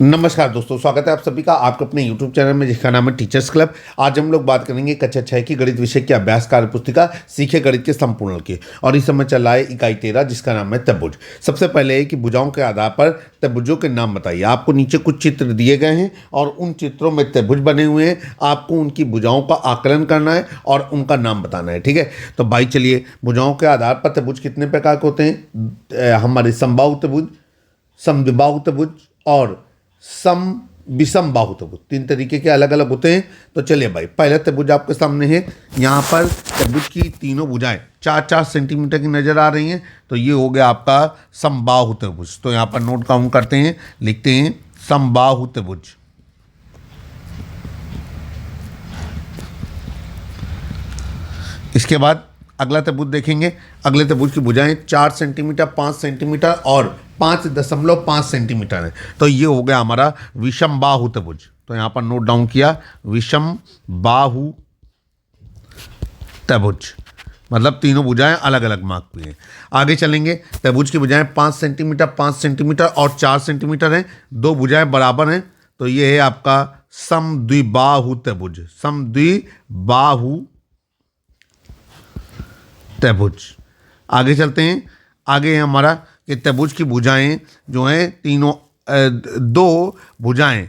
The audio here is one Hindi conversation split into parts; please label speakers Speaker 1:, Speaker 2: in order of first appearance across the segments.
Speaker 1: नमस्कार दोस्तों, स्वागत है आप सभी का आपके अपने YouTube चैनल में जिसका नाम है टीचर्स क्लब। आज हम लोग बात करेंगे कक्षा 6 की गणित विषय की अभ्यास कार्य पुस्तिका सीखे गणित के संपूर्ण की, और इस समय चल रहा है इकाई 13 जिसका नाम है त्रिभुज। सबसे पहले है कि भुजाओं के आधार पर त्रिभुजों के नाम बताइए। आपको नीचे कुछ चित्र दिए गए हैं और उन चित्रों में त्रिभुज बने हुए हैं। आपको उनकी भुजाओं का आकलन करना है और उनका नाम बताना है। ठीक है, तो भाई चलिए, भुजाओं के आधार पर त्रिभुज कितने प्रकार के होते हैं? हमारे समबाहु त्रिभुज, समद्विबाहु त्रिभुज और सम विषम बाहु त्रिभुज, तीन तरीके के अलग अलग होते हैं। तो चलिए भाई, पहला त्रिभुज आपके सामने है। यहाँ पर त्रिभुज की तीनों भुजाएं 4-4 सेंटीमीटर की नजर आ रही हैं। तो ये हो गया आपका समबाहु त्रिभुज। तो यहाँ पर नोट डाउन करते हैं, लिखते हैं समबाहु त्रिभुज। इसके बाद अगला त्रिभुज देखेंगे। अगले त्रिभुज की भुजाएं 4 सेंटीमीटर, 5 सेंटीमीटर और 5.5 सेंटीमीटर है। तो ये हो गया हमारा विषम बाहु त्रिभुज। तो यहाँ पर नोट डाउन किया, विषम बाहु त्रिभुज, मतलब तीनों भुजाएं अलग अलग मार्क पे हैं। आगे चलेंगे। त्रिभुज की भुजाएं 5 सेंटीमीटर, 5 सेंटीमीटर और 4 सेंटीमीटर हैं। दो भुजाएं बराबर हैं। तो ये है आपका समद्विबाहु त्रिभुज। समद्विबाहु त्रिभुज। आगे चलते हैं। आगे है हमारा कि त्रिभुज की भुजाएं जो हैं तीनों, दो भुजाएं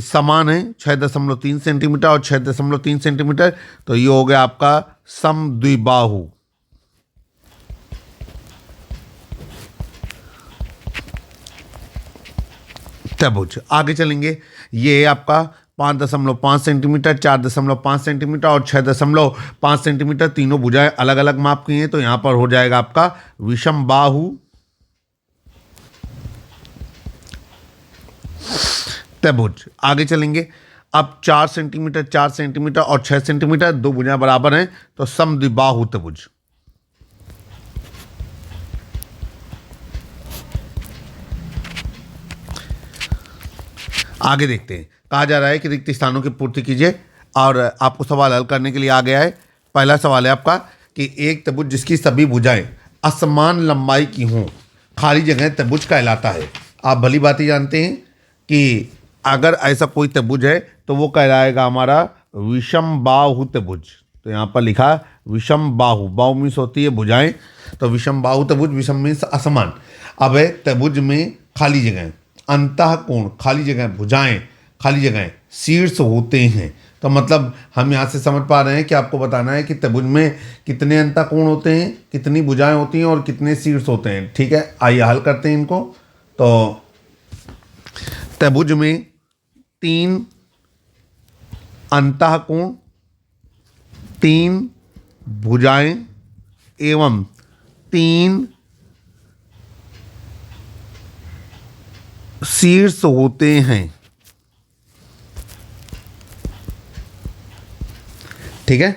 Speaker 1: समान हैं, 6.3 सेंटीमीटर और 6.3 सेंटीमीटर। तो ये हो गया आपका समद्विबाहु त्रिभुज। आगे चलेंगे। ये है आपका 5.5 सेंटीमीटर, 4.5 सेंटीमीटर और 6.5 सेंटीमीटर। तीनों भुजाएं अलग अलग माप की हैं। तो यहाँ पर हो जाएगा आपका विषम बाहु त्रिभुज। आगे चलेंगे। अब 4 सेंटीमीटर, 4 सेंटीमीटर और 6 सेंटीमीटर, दो भुजाएं बराबर हैं। तो समद्विबाहु त्रिभुज। आगे देखते हैं। कहा जा रहा है कि रिक्त स्थानों की पूर्ति कीजिए, और आपको सवाल हल करने के लिए आ गया है। पहला सवाल है आपका कि एक त्रिभुज जिसकी सभी भुजाएं असमान लंबाई की हों, खाली जगह त्रिभुज कहलाता है। आप भली बात ही जानते हैं कि अगर ऐसा कोई त्रिभुज है तो वो कहलाएगा हमारा विषम बाहु त्रिभुज। तो यहाँ पर लिखा विषम बाहु, बाहु मीन्स होती है भुजाएं। तो विषम बाहु त्रिभुज, विषम मीन्स असमान। अब है त्रिभुज में खाली जगह, अंतःकोण खाली जगह, भुजाएं खाली जगह, शीर्ष होते हैं। तो मतलब हम यहाँ से समझ पा रहे हैं कि आपको बताना है कि त्रिभुज में कितने अंतःकोण होते हैं, कितनी भुजाएं होती हैं और कितने शीर्ष होते हैं। ठीक है, आइए हल करते हैं इनको। तो त्रिभुज में 3 अंतःकोण, 3 भुजाएं एवं 3 शीर्ष होते हैं। ठीक है,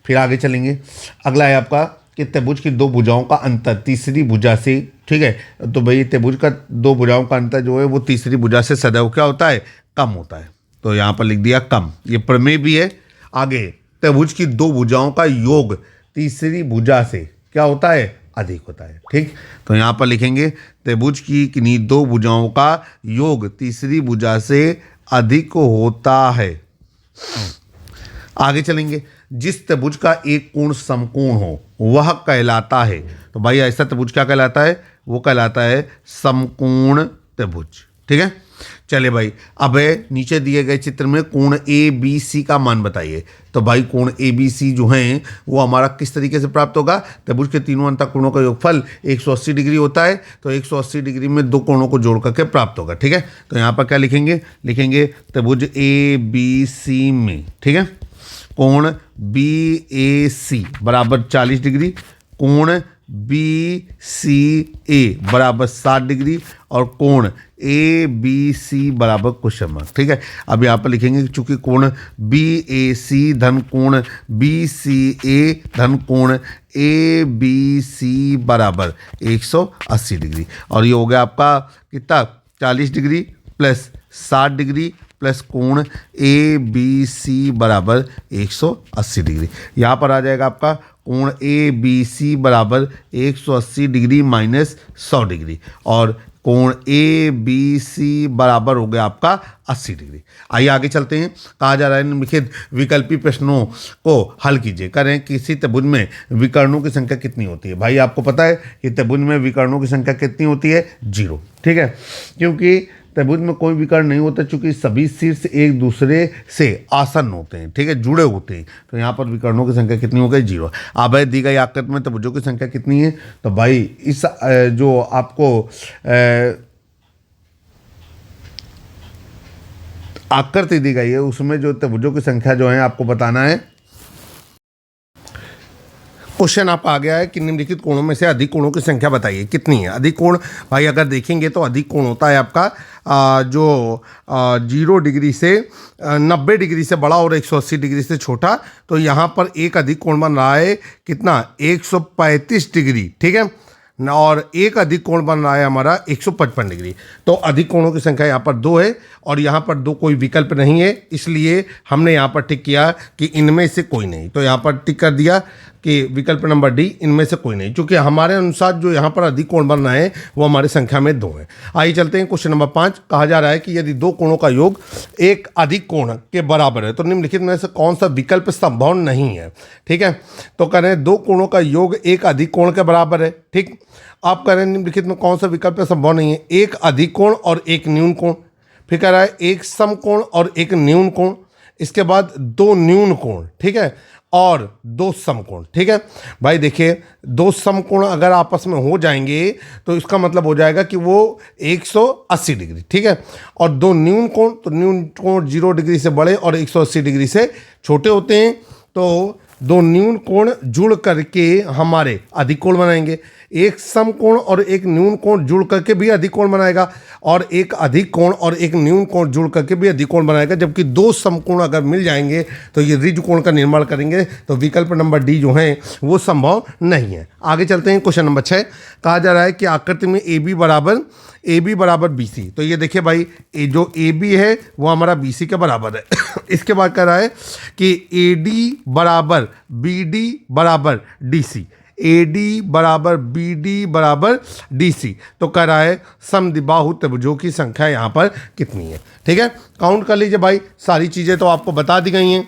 Speaker 1: फिर आगे चलेंगे। अगला है आपका कि त्रिभुज की दो भुजाओं का अंतर तीसरी भुजा से, ठीक है, तो भाई त्रिभुज का दो भुजाओं का अंतर जो है वो तीसरी भुजा से सदैव क्या होता है? कम होता है। तो यहाँ पर लिख दिया कम। ये प्रमेय भी है। आगे, त्रिभुज की दो भुजाओं का योग तीसरी भुजा से क्या होता है? अधिक होता है। ठीक, तो यहाँ पर लिखेंगे त्रिभुज की किन्हीं दो भुजाओं का योग तीसरी भुजा से अधिक होता है। आगे चलेंगे। जिस त्रिभुज का एक कोण समकोण हो वह कहलाता है। तो भाई ऐसा त्रिभुज क्या कहलाता है? वो कहलाता है समकोण त्रिभुज। ठीक है, चलिए भाई, अब नीचे दिए गए चित्र में कोण ए बी सी का मान बताइए। तो भाई कोण ए बी सी जो हैं वो हमारा किस तरीके से प्राप्त होगा? त्रिभुज के तीनों अंतःकोणों का योगफल 180 डिग्री होता है। तो 180 डिग्री में दो कोणों को जोड़ करके प्राप्त होगा। ठीक है, तो यहाँ पर क्या लिखेंगे? लिखेंगे त्रिभुज ए बी सी में, ठीक है, कोण बी ए सी बराबर 40 डिग्री, कोण बी सी ए बराबर 60 डिग्री और कोण ए बी सी बराबर क्वेश्चन मार्क। ठीक है, अब यहाँ पर लिखेंगे चूंकि कोण बी ए सी धन कोण बी सी ए धन कोण ए बी सी बराबर 180 डिग्री, और ये हो गया आपका कितना? 40 डिग्री प्लस 60 डिग्री प्लस कोण ए बी सी बराबर 180 डिग्री। यहाँ पर आ जाएगा आपका कोण ए बी सी बराबर 180 डिग्री माइनस 100 डिग्री, और कोण ए बी सी बराबर हो गया आपका 80 डिग्री। आइए आगे चलते हैं। कहा जा रहा है निम्नलिखित विकल्पी प्रश्नों को हल कीजिए। करें किसी त्रिभुज में विकर्णों की संख्या कितनी होती है। भाई आपको पता है कि त्रिभुज में विकर्णों की संख्या कितनी होती है, 0। ठीक है, क्योंकि त्रिभुज में कोई विकर्ण नहीं होता, चूंकि सभी शीर्ष एक दूसरे से आसन्न होते हैं, ठीक है, जुड़े होते हैं। तो यहाँ पर विकर्णों की संख्या कितनी हो गई, 0। अब दी गई आकृति में त्रिभुजों की संख्या कितनी है, तो भाई इस जो आपको आकृति दी गई है उसमें जो त्रिभुजों की संख्या जो है आपको बताना है। क्वेश्चन आप आ गया है कि निम्नलिखित कोणों में से अधिक कोणों की संख्या बताइए, कितनी है। अधिक कोण भाई अगर देखेंगे तो अधिक कोण होता है आपका जो 0 डिग्री से 90 डिग्री से बड़ा और 180 डिग्री से छोटा। तो यहाँ पर एक अधिक कोण बन रहा है कितना, 135 डिग्री, ठीक है, और एक अधिक कोण बन रहा है हमारा 155 डिग्री। तो अधिक कोणों की संख्या यहाँ पर 2 है और यहाँ पर 2 कोई विकल्प नहीं है, इसलिए हमने यहाँ पर टिक किया कि इनमें से कोई नहीं। तो यहाँ पर टिक कर दिया कि विकल्प नंबर डी, इनमें से कोई नहीं, क्योंकि हमारे अनुसार जो यहाँ पर अधिक कोण बन रहा है वो हमारी संख्या में 2 है। आइए चलते हैं क्वेश्चन नंबर 5। कहा जा रहा है कि यदि 2 कोणों का योग एक अधिक कोण के बराबर है तो निम्नलिखित में से कौन सा विकल्प संभव नहीं है। ठीक है, तो कह रहे हैं 2 कोणों का योग एक अधिक कोण के बराबर है। ठीक, आप कह रहे हैं निम्नलिखित में कौन सा विकल्प संभव नहीं है, एक अधिक कोण और एक न्यून कोण। फिर कह रहा है एक समकोण और एक न्यून कोण, इसके बाद 2 न्यून कोण, ठीक है, और 2 समकोण। ठीक है भाई, देखिए 2 समकोण अगर आपस में हो जाएंगे तो इसका मतलब हो जाएगा कि वो 180 डिग्री, ठीक है, और 2 न्यून कोण, तो न्यून कोण 0 डिग्री से बड़े और 180 डिग्री से छोटे होते हैं। तो 2 न्यून कोण जुड़ करके हमारे अधिक कोण बनाएंगे, एक समकोण और एक न्यून कोण जुड़ करके भी अधिक कोण बनाएगा, और एक अधिक कोण और एक न्यून कोण जुड़ करके भी अधिक कोण बनाएगा। जबकि 2 समकोण अगर मिल जाएंगे तो ये ऋज कोण का निर्माण करेंगे। तो विकल्प नंबर डी जो है वो संभव नहीं है। आगे चलते हैं क्वेश्चन नंबर 6। कहा जा रहा है कि आकृति में ए बी बराबर बी सी। तो ये देखिए भाई, जो ए बी है वो हमारा बी सी के बराबर है। इसके बाद कह रहा है कि ए डी बराबर बी डी बराबर डी सी, ए डी बराबर बी डी बराबर डी सी। तो कह रहा है समद्विबाहु त्रिभुजों की संख्या यहाँ पर कितनी है। ठीक है, काउंट कर लीजिए भाई, सारी चीज़ें तो आपको बता दी गई हैं।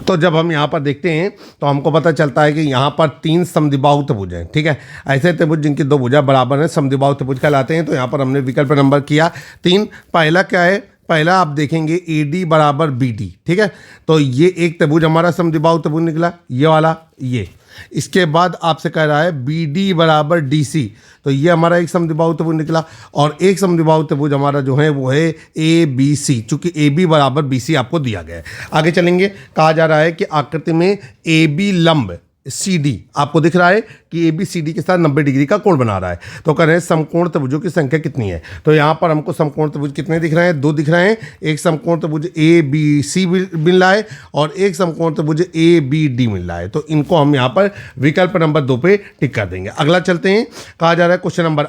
Speaker 1: तो जब हम यहाँ पर देखते हैं तो हमको पता चलता है कि यहाँ पर 3 समद्विबाहु त्रिभुज हैं। ठीक है, ऐसे त्रिभुज जिनकी 2 भुजा बराबर हैं समद्विबाहु त्रिभुज कहलाते हैं। तो यहाँ पर हमने विकल्प नंबर किया 3। पहला क्या है, पहला आप देखेंगे ए डी बराबर बी डी। ठीक है, तो ये एक त्रिभुज हमारा समद्विबाहु त्रिभुज निकला, ये वाला, ये। इसके बाद आपसे कह रहा है बी डी बराबर डी सी, तो ये हमारा एक समद्विबाहु त्रिभुज निकला, और एक समद्विबाहु त्रिभुज हमारा जो है वो है ए बी सी, चूंकि ए बी बराबर बी सी आपको दिया गया है। आगे चलेंगे। कहा जा रहा है कि आकृति में ए बी लंब सी डी, आपको दिख रहा है कि ए बी सी डी के साथ 90 डिग्री का कोण बना रहा है। तो कह रहे हैं समकोण त्रिभुजों की संख्या कितनी है। तो यहाँ पर हमको समकोण त्रिभुज कितने दिख रहे हैं, 2 दिख रहे हैं। एक समकोण त्रिभुज ए बी सी मिल रहा है और एक समकोण त्रिभुज ए बी डी मिल रहा है। तो इनको हम यहाँ पर विकल्प नंबर 2 पे टिक कर देंगे। अगला चलते हैं। कहा जा रहा है क्वेश्चन नंबर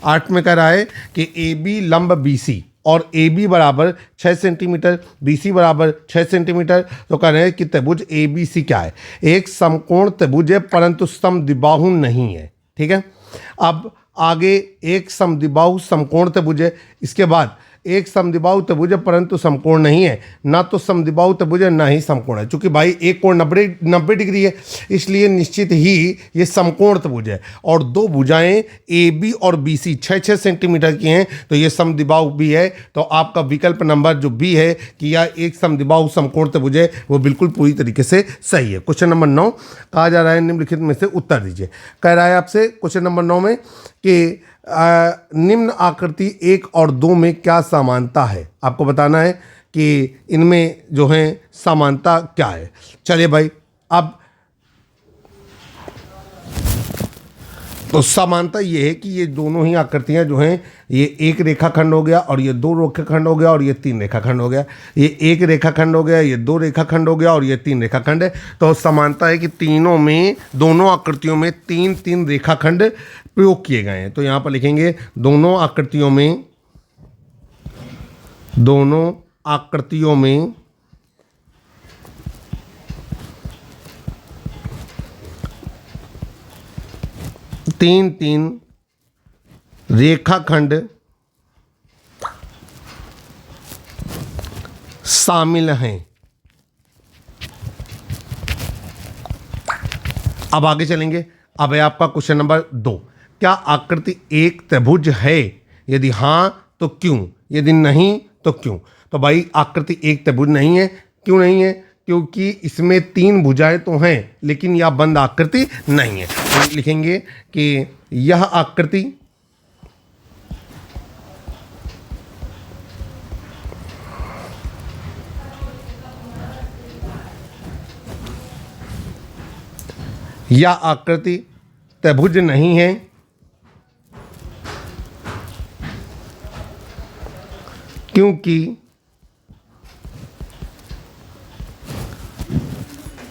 Speaker 1: 8 में कह रहा है कि ए बी लंब बी सी और ए बी बराबर 6 सेंटीमीटर, बी सी बराबर 6 सेंटीमीटर। तो कह रहे हैं कि त्रिभुज ए बी सी क्या है, एक समकोण त्रिभुज है परंतु समद्विबाहु नहीं है। ठीक है, अब आगे एक समद्विबाहु समकोण त्रिभुज है, इसके बाद एक समद्विबाहु त्रिभुज है परंतु समकोण नहीं है, ना तो समद्विबाहु त्रिभुज है ना ही समकोण है। चूंकि भाई एक कोण 90 डिग्री है, इसलिए निश्चित ही ये समकोण त्रिभुज है, और 2 भुजाएं ए बी और बी सी 6-6 सेंटीमीटर की हैं, तो ये समद्विबाहु भी है। तो आपका विकल्प नंबर जो बी है कि यह एक समद्विबाहु समकोण त्रिभुज है, वो बिल्कुल पूरी तरीके से सही है। Question number 9। कहा जा रहा है निम्नलिखित में से उत्तर दीजिए। कह रहा है आपसे क्वेश्चन नंबर 9 में कि निम्न आकृति 1 और 2 में क्या समानता है। आपको बताना है कि इनमें जो है समानता क्या है। चलिए भाई, अब तो समानता ये है कि ये दोनों ही आकृतियां जो हैं, ये एक रेखाखंड हो गया और ये 2 रेखाखंड हो गया और ये 3 रेखाखंड हो गया। ये एक रेखाखंड हो गया, ये 2 रेखाखंड हो गया और ये 3 रेखाखंड है। तो समानता है कि तीनों में, दोनों आकृतियों में 3-3 रेखाखंड प्रयोग किए गए हैं। तो यहाँ पर लिखेंगे दोनों आकृतियों में 3-3 रेखाखंड शामिल हैं। अब आगे चलेंगे। अब है आपका क्वेश्चन नंबर 2, क्या आकृति एक त्रिभुज है? यदि हाँ तो क्यों, यदि नहीं तो क्यों? तो भाई आकृति एक त्रिभुज नहीं है। क्यों नहीं है? क्योंकि इसमें 3 भुजाएं तो हैं लेकिन यह बंद आकृति नहीं है। तो लिखेंगे कि यह आकृति त्रिभुज नहीं है क्योंकि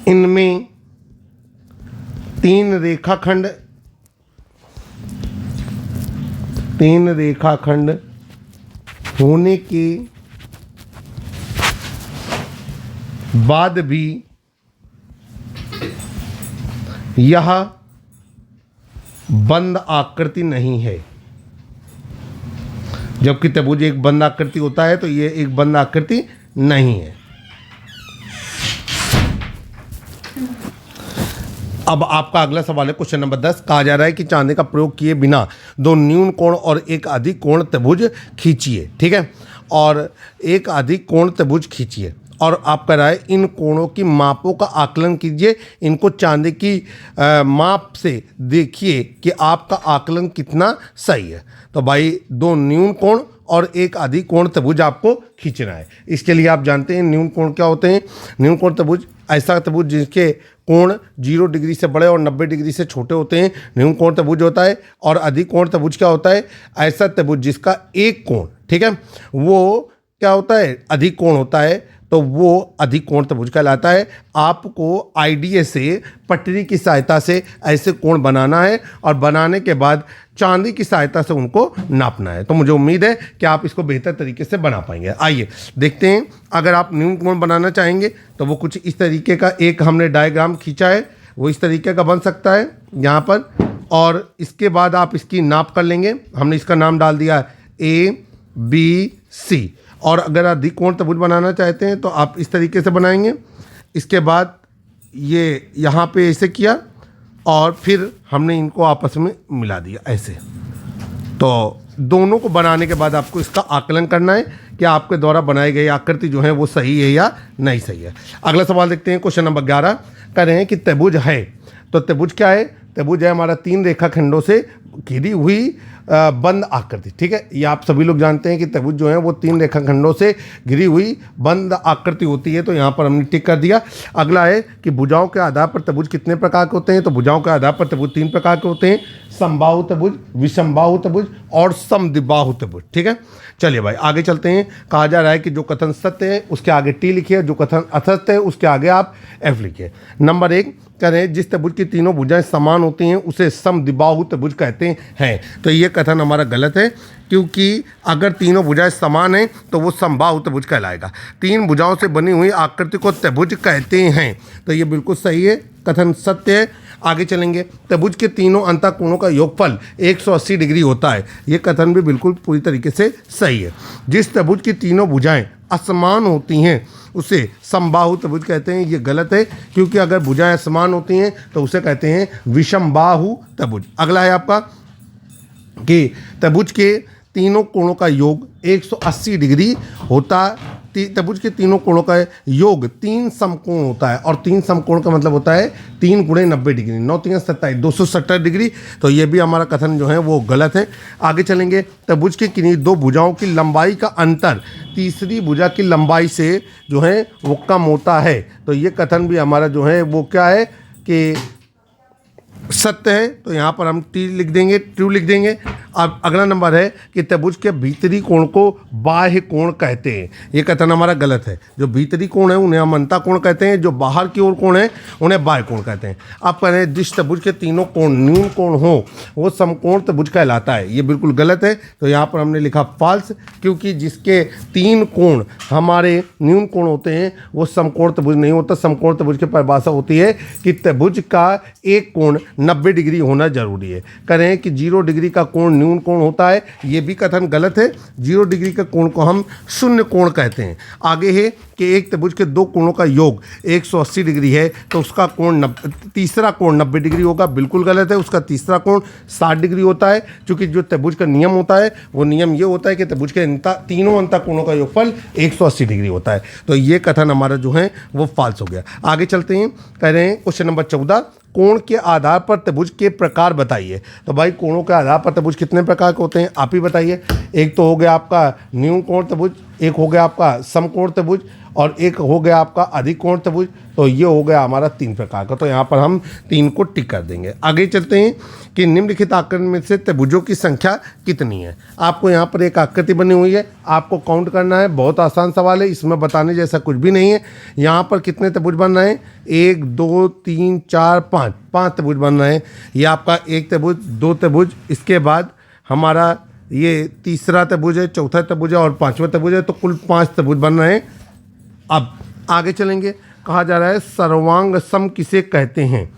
Speaker 1: इनमें 3 रेखाखंड होने के बाद भी यह बंद आकृति नहीं है। जबकि त्रिभुज एक बंद आकृति होता है तो ये एक बंद आकृति नहीं है। अब आपका अगला सवाल है क्वेश्चन नंबर 10। कहा जा रहा है कि चांदे का प्रयोग किए बिना 2 न्यून कोण और एक अधिक कोण त्रिभुज खींचिए। ठीक है, और एक अधिक कोण त्रिभुज खींचिए और आप कह रहा है इन कोणों की मापों का आकलन कीजिए। इनको चांदी की माप से देखिए कि आपका आकलन कितना सही है। तो भाई 2 न्यून कोण और एक अधिक कोण त्रिभुज आपको खींचना है। इसके लिए आप जानते हैं न्यून कोण क्या होते हैं। न्यून कोण त्रिभुज ऐसा त्रिभुज जिसके कोण 0 डिग्री से बड़े और 90 डिग्री से छोटे होते हैं, न्यून कोण त्रिभुज होता है। और अधिक कोण त्रिभुज क्या होता है? ऐसा त्रिभुज जिसका एक कोण, ठीक है, वो क्या होता है? अधिक कोण होता है, तो वो अधिक कोण त्रिभुज कहलाता है। आपको आईडीए से पटरी की सहायता से ऐसे कोण बनाना है और बनाने के बाद चांदी की सहायता से उनको नापना है। तो मुझे उम्मीद है कि आप इसको बेहतर तरीके से बना पाएंगे। आइए देखते हैं। अगर आप न्यून कोण बनाना चाहेंगे तो वो कुछ इस तरीके का एक हमने डायग्राम खींचा है, वो इस तरीके का बन सकता है यहाँ पर। और इसके बाद आप इसकी नाप कर लेंगे। हमने इसका नाम डाल दिया ABC। और अगर अधिक कोण त्रिभुज बनाना चाहते हैं तो आप इस तरीके से बनाएंगे। इसके बाद ये यहाँ पे ऐसे किया और फिर हमने इनको आपस में मिला दिया ऐसे। तो दोनों को बनाने के बाद आपको इसका आकलन करना है कि आपके द्वारा बनाई गई आकृति जो है वो सही है या नहीं सही है। अगला सवाल देखते हैं। क्वेश्चन नंबर 11 कह रहे हैं कि त्रिभुज है। तो त्रिभुज क्या है? त्रिभुज है हमारा 3 रेखाखंडों से घिरी हुई बंद आकृति। ठीक है, ये आप सभी लोग जानते हैं कि त्रिभुज जो है वो 3 रेखाखंडों से घिरी हुई बंद आकृति होती है। तो यहाँ पर हमने टिक कर दिया। अगला है कि भुजाओं के आधार पर त्रिभुज कितने प्रकार के होते हैं? तो भुजाओं के आधार पर त्रिभुज 3 प्रकार के होते हैं, समबाहु त्रिभुज, विषमबाहु त्रिभुज और समद्विबाहु त्रिभुज। ठीक है, चलिए भाई आगे चलते हैं। कहा जा रहा है कि जो कथन सत्य है उसके आगे टी लिखिए, जो कथन असत्य है उसके आगे आप एफ लिखिए। नंबर 1 कह रहे हैं जिस त्रिभुज की तीनों भुजाएं समान होती हैं उसे समद्विबाहु त्रिभुज कहते हैं। तो ये कथन हमारा गलत है, क्योंकि अगर तीनों भुजाएं समान हैं तो वो समबाहु त्रिभुज कहलाएगा। 3 भुजाओं से बनी हुई आकृति को त्रिभुज कहते हैं। तो ये बिल्कुल सही है, कथन सत्य है। आगे चलेंगे। त्रिभुज के तीनों अंतःकोणों का योगफल 180 डिग्री होता है। ये कथन भी बिल्कुल पूरी तरीके से सही है। जिस त्रिभुज की तीनों भुजाएं असमान होती हैं उसे समबाहु त्रिभुज कहते हैं। ये गलत है, क्योंकि अगर भुजाएं असमान होती हैं तो उसे कहते हैं विषमबाहु त्रिभुज। अगला है आपका कि त्रिभुज के तीनों कोणों का योग 180 डिग्री होता है। त्रिभुज के तीनों कोणों का योग 3 समकोण होता है, और 3 समकोण का मतलब होता है 3 × 90 डिग्री, 9 × 3 = 27, 270 डिग्री। तो ये भी हमारा कथन जो है वो गलत है। आगे चलेंगे। त्रिभुज के किन्हीं 2 भुजाओं की लंबाई का अंतर तीसरी भुजा की लंबाई से जो है वो कम होता है। तो ये कथन भी हमारा जो है वो क्या है कि सत्य है। तो यहाँ पर हम टी लिख देंगे, ट्रू लिख देंगे। अब अगला नंबर है कि त्रिभुज के भीतरी कोण को बाह्य कोण कहते हैं। ये कथन हमारा गलत है। जो भीतरी कोण है उन्हें हम अंतः कोण कहते हैं, जो बाहर की ओर कोण है उन्हें बाह्य कोण कहते हैं। अब कह रहे हैं जिस त्रिभुज के तीनों कोण न्यून कोण हो वो समकोण त्रिभुज कहलाता है। ये बिल्कुल गलत है। तो यहाँ पर हमने लिखा फॉल्स, क्योंकि जिसके 3 कोण हमारे न्यून कोण होते हैं वो समकोण त्रिभुज नहीं होता। समकोण त्रिभुज की परिभाषा होती है कि त्रिभुज का एक कोण 90 डिग्री होना जरूरी है। कह रहे हैं कि 0 डिग्री का कोण न्यून कोण होता है, ये भी कथन गलत है। 0 डिग्री के कोण को हम शून्य कोण कहते हैं। आगे है कि एक त्रिभुज के दो कोणों का योग 180 डिग्री है तो उसका कोण तीसरा कोण 90 डिग्री होगा, बिल्कुल गलत है। उसका तीसरा कोण 60 डिग्री होता है, क्योंकि जो त्रिभुज का नियम होता है वो नियम ये होता है कि त्रिभुज के तीनों अंतः कोणों का योगफल 180 डिग्री होता है। तो ये कथन हमारा जो है वो फाल्स हो गया। आगे चलते हैं, कह रहे हैं क्वेश्चन नंबर 14, कोण के आधार पर त्रिभुज के प्रकार बताइए। तो भाई कोणों के आधार पर त्रिभुज कितने प्रकार के होते हैं आप ही बताइए। एक तो हो गया आपका न्यून कोण त्रिभुज, एक हो गया आपका समकोण त्रिभुज, और एक हो गया आपका अधिक कोण त्रिभुज। तो ये हो गया हमारा 3 प्रकार का। तो यहाँ पर हम 3 को टिक कर देंगे। आगे चलते हैं कि निम्नलिखित आकृति में से त्रिभुजों की संख्या कितनी है। आपको यहाँ पर एक आकृति बनी हुई है, आपको काउंट करना है। बहुत आसान सवाल है, इसमें बताने जैसा कुछ भी नहीं है। यहाँ पर कितने त्रिभुज बन रहे हैं, 1 2 3 4 5 त्रिभुज बन रहे हैं। ये आपका एक त्रिभुज, 2 त्रिभुज, इसके बाद हमारा ये तीसरा त्रिभुज है, चौथा त्रिभुज है और 5वां त्रिभुज है। तो कुल 5 त्रिभुज बन रहे हैं। अब आगे चलेंगे, कहा जा रहा है सर्वांग सम किसे कहते हैं।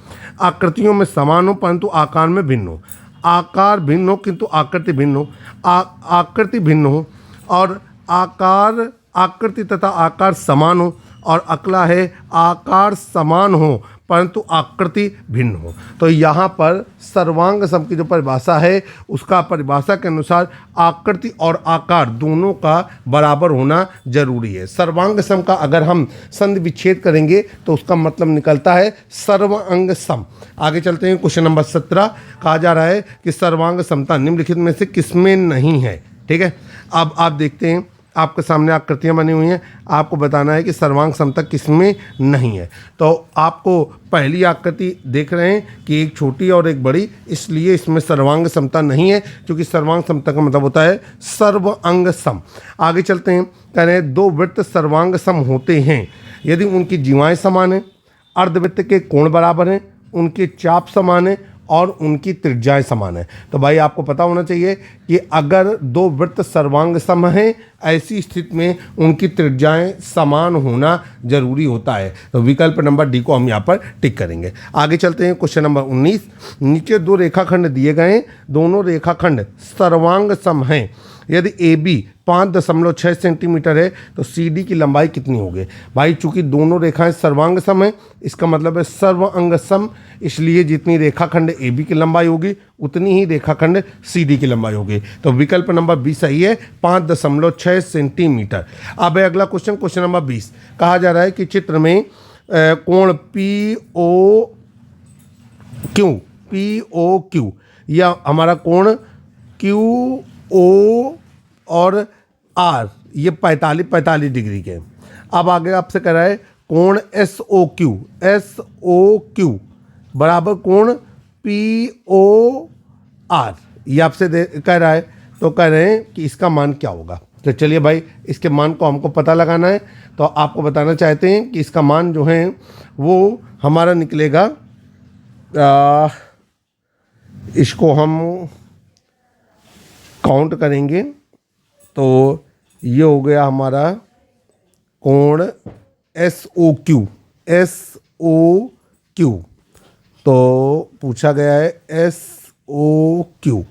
Speaker 1: आकृतियों में समान हो परंतु आकार में भिन्न हो। आकार भिन्न हो किंतु आकृति भिन्न हो। आकृति भिन्न हो और आकृति तथा आकार समान हो। और अगला है आकार समान हो परंतु आकृति भिन्न हो। तो यहाँ पर सर्वांग सम की जो परिभाषा है उसका परिभाषा के अनुसार आकृति और आकार दोनों का बराबर होना जरूरी है। सर्वांग सम का अगर हम संधि विच्छेद करेंगे तो उसका मतलब निकलता है सर्वांग सम। आगे चलते हैं, क्वेश्चन नंबर 17, कहा जा रहा है कि सर्वांग समता निम्नलिखित में से किसमें नहीं है। ठीक है, अब आप देखते हैं, आपके सामने आकृतियाँ बनी हुई हैं, आपको बताना है कि सर्वांग समता किसमें नहीं है। तो आपको पहली आकृति देख रहे हैं कि एक छोटी और एक बड़ी, इसलिए इसमें सर्वांग समता नहीं है, क्योंकि सर्वांग समता का मतलब होता है सर्वांग सम। आगे चलते हैं, कह रहे हैं 2 वृत्त सर्वांग सम होते हैं यदि उनकी जीवाएँ समान हैं, अर्धवृत्त के कोण बराबर हैं, उनके चाप समान हैं और उनकी त्रिज्याएं समान है। तो भाई आपको पता होना चाहिए कि अगर 2 वृत्त सर्वांग सम हैं, ऐसी स्थिति में उनकी त्रिज्याएं समान होना जरूरी होता है। तो विकल्प नंबर डी को हम यहाँ पर टिक करेंगे। आगे चलते हैं, क्वेश्चन नंबर 19, नीचे 2 रेखाखंड दिए गए हैं, दोनों रेखाखंड सर्वांग सम हैं। यदि ए बी 5.6 सेंटीमीटर है तो सी डी की लंबाई कितनी होगी। भाई चूंकि दोनों रेखाएं सर्वांग सम है, इसका मतलब है सर्वांग सम, इसलिए जितनी रेखाखंड ए बी की लंबाई होगी उतनी ही रेखाखंड सी डी की लंबाई होगी। तो विकल्प नंबर 20 सही है, 5.6 सेंटीमीटर। अब है अगला क्वेश्चन, क्वेश्चन नंबर 20, कहा जा रहा है कि चित्र में कोण पी ओ क्यू या हमारा कोण क्यू ओ और आर ये 45 डिग्री के। अब आगे आपसे कह रहा है कोण एस ओ क्यू बराबर कोण पी ओ आर, ये आपसे कह रहा है। तो कह रहे हैं कि इसका मान क्या होगा। तो चलिए भाई, इसके मान को हमको पता लगाना है। तो आपको बताना चाहते हैं कि इसका मान जो है वो हमारा निकलेगा, इसको हम काउंट करेंगे तो ये हो गया हमारा कोण एस ओ क्यू। तो पूछा गया है एस ओ क्यू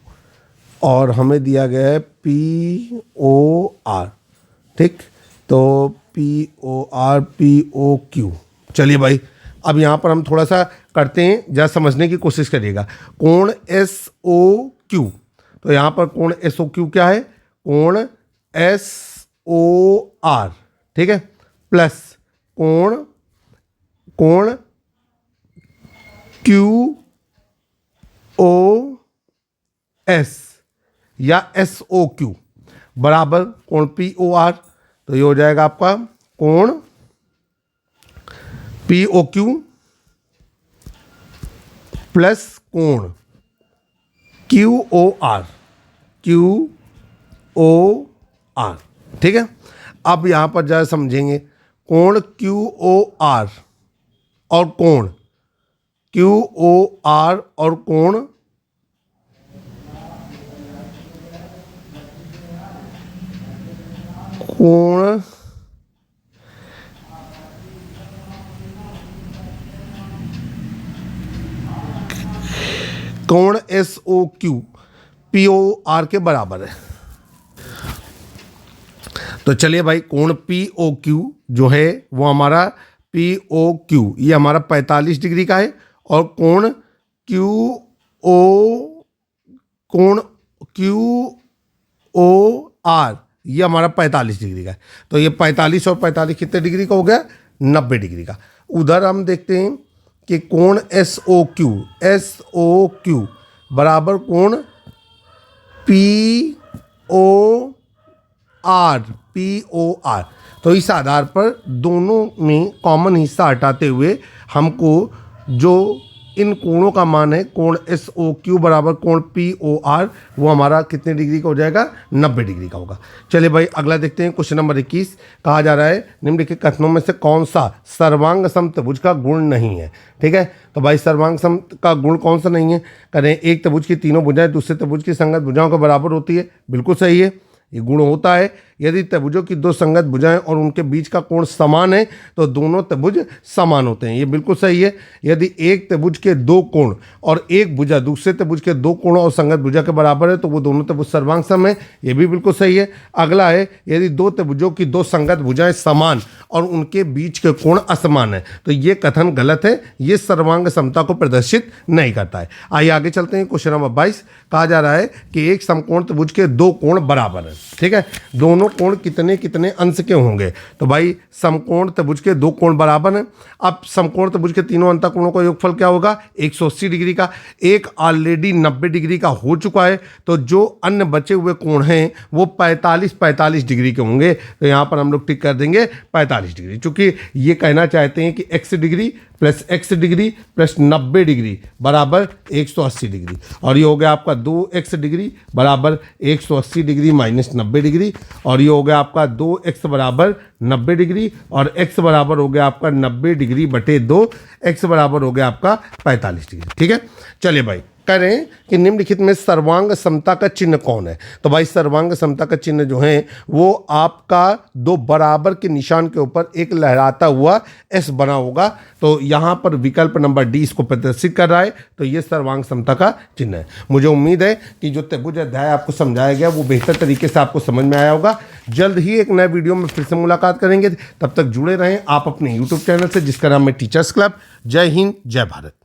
Speaker 1: और हमें दिया गया है पी ओ आर। ठीक, तो पी ओ क्यू। चलिए भाई, अब यहाँ पर हम थोड़ा सा करते हैं, जरा समझने की कोशिश करिएगा। कोण एस ओ क्यू, तो यहाँ पर कोण एस ओ क्यू क्या है, कोण एस ओ आर, ठीक है, प्लस कोण क्यू ओ एस या एस ओ क्यू बराबर कोण पी ओ आर। तो ये हो जाएगा आपका कोण पी ओ क्यू प्लस कोण क्यू ओ आर। ठीक है, अब यहां पर जरा समझेंगे, कोण क्यू ओ आर और कोण क्यू ओ आर और कोण कोण एस ओ क्यू POR के बराबर है। तो चलिए भाई, कोण POQ जो है वो हमारा POQ ये हमारा 45 डिग्री का है, और कोण QOR ये हमारा 45 डिग्री का है। तो ये 45 और 45 कितने डिग्री का हो गया? 90 डिग्री का। उधर हम देखते हैं कि कोण SOQ बराबर कोण POR। तो इस आधार पर दोनों में कॉमन हिस्सा हटाते हुए हमको जो इन कोणों का मान है, कोण SOQ बराबर कोण POR, वो हमारा कितने डिग्री का हो जाएगा? 90 डिग्री का होगा। चलिए भाई अगला देखते हैं। क्वेश्चन नंबर 21 कहा जा रहा है निम्नलिखित कथनों में से कौन सा सर्वांग समत्रिभुज का गुण नहीं है। ठीक है, तो भाई सर्वांग सम का गुण कौन सा नहीं है? करें, एक त्रिभुज की तीनों भुजाएं दूसरे त्रिभुज की संगत भुजाओं के बराबर होती है। बिल्कुल सही है, ये गुण होता है। यदि त्रिभुजों की दो संगत भुजाएं और उनके बीच का कोण समान है तो दोनों त्रिभुज समान होते हैं। ये बिल्कुल सही है। यदि एक त्रिभुज के दो कोण और एक भुजा दूसरे त्रिभुज के दो कोणों और संगत भुजा के बराबर है तो वो दोनों त्रिभुज सर्वांग सम है। ये भी बिल्कुल सही है। अगला है, यदि दो त्रिभुजों की दो संगत भुजाएं समान और उनके बीच के कोण असमान है तो ये कथन गलत है, ये सर्वांग समता को प्रदर्शित नहीं करता है। आइए आगे चलते हैं। क्वेश्चन नंबर 22 कहा जा रहा है कि एक समकोण त्रिभुज के दो कोण बराबर है। ठीक है, दोनों कोण कितने कितने अंश के होंगे? तो भाई समकोण त्रिभुज के दो कोण बराबर हैं। अब समकोण त्रिभुज के तीनों अंतःकोणों का योगफल क्या होगा? 180 डिग्री का। एक ऑलरेडी 90 डिग्री का हो चुका है, तो जो अन्य बचे हुए कोण हैं वो 45 डिग्री के होंगे। तो यहाँ पर हम लोग टिक कर देंगे 45 डिग्री, चूंकि ये कहना चाहते हैं कि x degree plus x degree plus 90 degree बराबर 180 डिग्री, और ये हो गया आपका 2x डिग्री बराबर 180 डिग्री माइनस 90 डिग्री, और ये हो गया आपका 2x बराबर 90 डिग्री, और x बराबर हो गया आपका 90 डिग्री बटे 2, x बराबर हो गया आपका 45 डिग्री। ठीक है, चलिए भाई करें कि निम्नलिखित में सर्वांग समता का चिन्ह कौन है? तो भाई सर्वांग समता का चिन्ह जो है वो आपका दो बराबर के निशान के ऊपर एक लहराता हुआ S बना होगा। तो यहाँ पर विकल्प नंबर D इसको प्रदर्शित कर रहा है, तो ये सर्वांग समता का चिन्ह है। मुझे उम्मीद है कि जो त्रिभुज अध्याय आपको समझाया गया वो बेहतर तरीके से आपको समझ में आया होगा। जल्द ही एक नए वीडियो में फिर से मुलाकात करेंगे, तब तक जुड़े रहें आप अपने यूट्यूब चैनल से जिसका नाम है टीचर्स क्लब। जय हिंद, जय भारत।